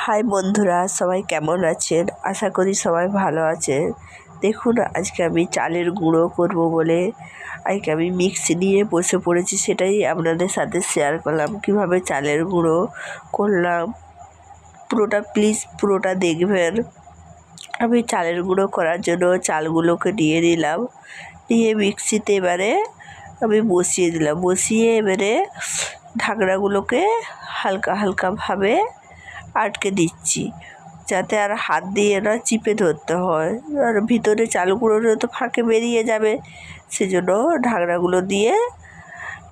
High বন্ধুরা, সবাই কেমন আছেন? আশা করি সবাই ভালো আছেন। দেখুন, আজকে আমি চালের গুঁড়ো করব বলে আজকে আমি মিক্সি নিয়ে বসে পড়েছি। সেটাই আপনাদের সাথে শেয়ার করলাম, কিভাবে চালের গুঁড়ো করলাম। পুরোটা দেখবেন। আমি চালের গুঁড়ো করার জন্য চালগুলোকে নিয়ে নিলাম, নিয়ে মিক্সিতে এবারে আমি বসিয়ে দিলাম। বসিয়ে এবারে ঢাকনাগুলোকে হালকা হালকাভাবে আটকে দিচ্ছি, যাতে আর হাত দিয়ে না চিপে ধরতে হয়, আর ভিতরে চাল গুঁড়োটা তো ফাঁকে বেরিয়ে যাবে। সেজন্য ঢাকনাগুলো দিয়ে,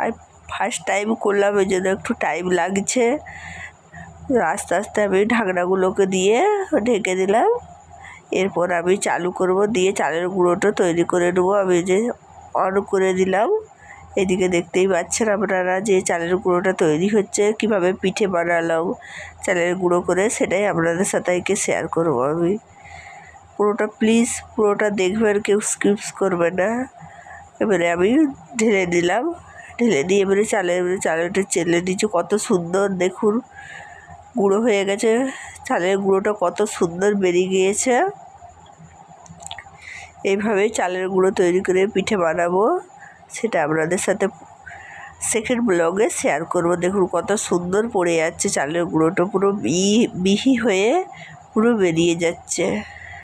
আর ফার্স্ট টাইম করলাম, ওই জন্য একটু টাইম লাগছে। আস্তে আস্তে আমি ঢাকনাগুলোকে দিয়ে ঢেকে দিলাম। এরপর আমি চালু করব, দিয়ে চালের গুঁড়োটা তৈরি করে নেবো। আমি যে অন করে দিলাম, এদিকে দেখতেই পাচ্ছেন আপনারা যে চালের গুঁড়োটা তৈরি হচ্ছে। কিভাবে পিঠে বানালাম চালের গুঁড়ো করে, সেটাই আপনাদের সাথে শেয়ার করব আমি। পুরোটা দেখবেন, কেউ স্কিপস করবে না। এবারে আমি ঢেলে দিলাম, ঢেলে দিয়ে এবারে চালেরটা চেলে দিচ্ছি। কত সুন্দর দেখুন গুঁড়ো হয়ে গেছে, চালের গুঁড়োটা কত সুন্দর বেরিয়ে গিয়েছে। এইভাবেই চালের গুঁড়ো তৈরি করে পিঠে বানাবো, সেটা আপনাদের সাথে সেকেন্ড ব্লগে শেয়ার করব। দেখুন কত সুন্দর পড়ে যাচ্ছে চালের গুঁড়োটা, পুরো মিহি হয়ে পুরো বেরিয়ে যাচ্ছে।